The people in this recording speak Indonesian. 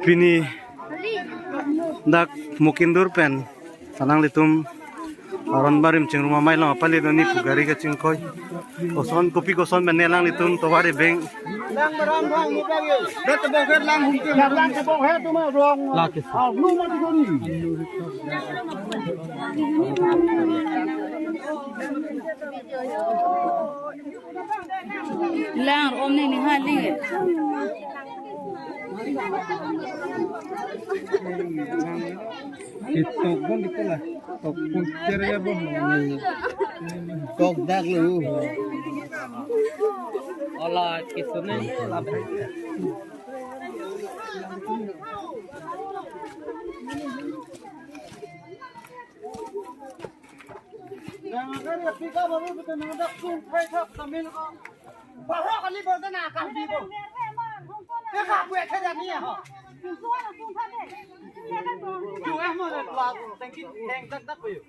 Pini dak mukindur pen sanang litum aron barim cing rumah mai lang apali doni pugari ka cing koi koson kopi koson menelang litum tawari beng lang maram bang ni lagi dat boket lang humke lang ke boket tu mah rong lakis lu mah digoni lang om ni hali itu pun itulah tok pun ceria pun tok dak lu olah kisune lapar yang agar ya pika baru betul nadak pun pesak sambil bahwa kali bosan akan bibo ya kapu ya kerja ni ya Chú em mà là đánh kít đánh đắc đắc vậy.